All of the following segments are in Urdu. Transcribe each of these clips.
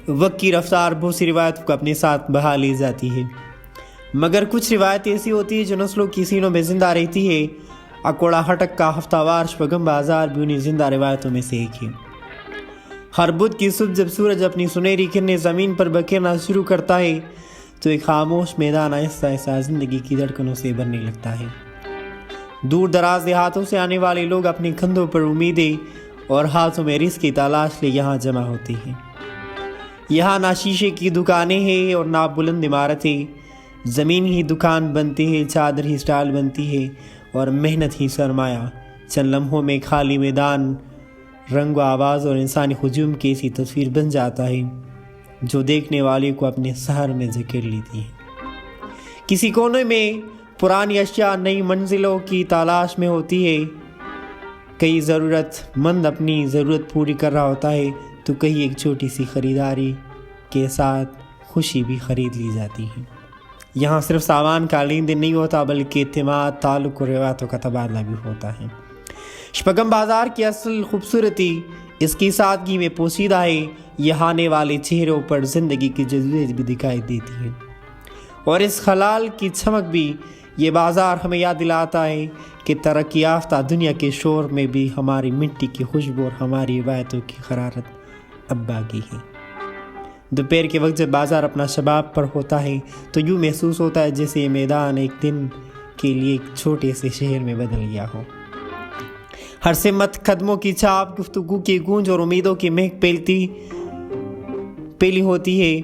وقت کی رفتار بہت سی روایتوں کو اپنے ساتھ بہا لی جاتی ہے، مگر کچھ روایتیں ایسی ہوتی ہیں جو نسلوں کی سینوں میں زندہ رہتی ہے۔ اکوڑا ہٹک کا ہفتہ وار شپگم بازار بھی انہیں زندہ روایتوں میں سے ایک ہے۔ ہر بدھ کی صبح جب سورج اپنی سنہری کرنیں زمین پر بکھیرنا شروع کرتا ہے تو ایک خاموش میدان آہستہ آہستہ زندگی کی دھڑکنوں سے بھرنے لگتا ہے۔ دور دراز دیہاتوں سے آنے والے لوگ اپنے کندھوں پر امیدیں اور ہاتھوں میں رزق کی تلاش لے یہاں جمع ہوتے ہیں۔ یہاں نہ شیشے کی دکانیں ہیں اور نہ بلند عمارتیں، زمین ہی دکان بنتی ہے، چادر ہی سٹال بنتی ہے اور محنت ہی سرمایہ۔ چند لمحوں میں خالی میدان رنگ و آواز اور انسانی ہجوم کی ایسی تصویر بن جاتا ہے جو دیکھنے والے کو اپنے سحر میں جکڑ لیتی ہے۔ کسی کونے میں پرانی اشیاء نئی منزلوں کی تلاش میں ہوتی ہے، کئی ضرورت مند اپنی ضرورت پوری کر رہا ہوتا ہے تو کہیں ایک چھوٹی سی خریداری کے ساتھ خوشی بھی خرید لی جاتی ہے۔ یہاں صرف سامان کا لین دین نہیں ہوتا بلکہ اعتماد، تعلق اور روایتوں کا تبادلہ بھی ہوتا ہے۔ شپگم بازار کی اصل خوبصورتی اس کی سادگی میں پوشیدہ ہے۔ یہاں آنے والے چہروں پر زندگی کی جذبات بھی دکھائی دیتی ہے اور اس خلال کی چمک بھی۔ یہ بازار ہمیں یاد دلاتا ہے کہ ترقی یافتہ دنیا کے شور میں بھی ہماری مٹی کی خوشبو اور ہماری روایتوں کی حرارت اب باقی ہے۔ دوپہر کے وقت جب بازار اپنا شباب پر ہوتا ہے تو یوں محسوس ہوتا ہے جیسے یہ میدان ایک دن کے لیے ایک چھوٹے سے شہر میں بدل گیا ہو۔ ہر سمت قدموں کی چھاپ، گفتگو کی گونج اور امیدوں کی مہک پھیلی ہوتی ہے۔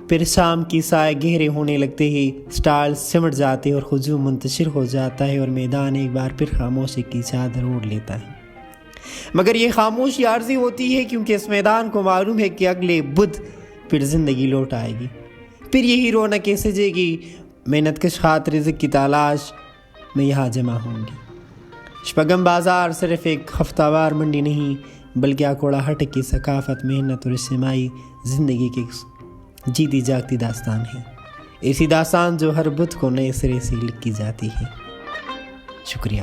پھر شام کی سائے گہرے ہونے لگتے ہیں، سٹال سمٹ جاتے ہیں اور ہجوم منتشر ہو جاتا ہے اور میدان ایک بار پھر خاموشی کی چادر اوڑھ لیتا ہے۔ مگر یہ خاموشی عارضی ہوتی ہے کیونکہ اس میدان کو معلوم ہے کہ اگلے بدھ پھر زندگی لوٹ آئے گی، پھر یہی رونقیں سجے گی، محنت کش ہاتھ رزق کی تلاش میں یہاں جمع ہوں گی۔ شپگم بازار صرف ایک ہفتہ وار منڈی نہیں بلکہ اکوڑا ہٹک کی ثقافت، محنت اور اجتماعی زندگی کی جیتی جاگتی داستان ہے۔ ایسی داستان جو ہر بدھ کو نئے سرے سے لکھی جاتی ہے۔ شکریہ۔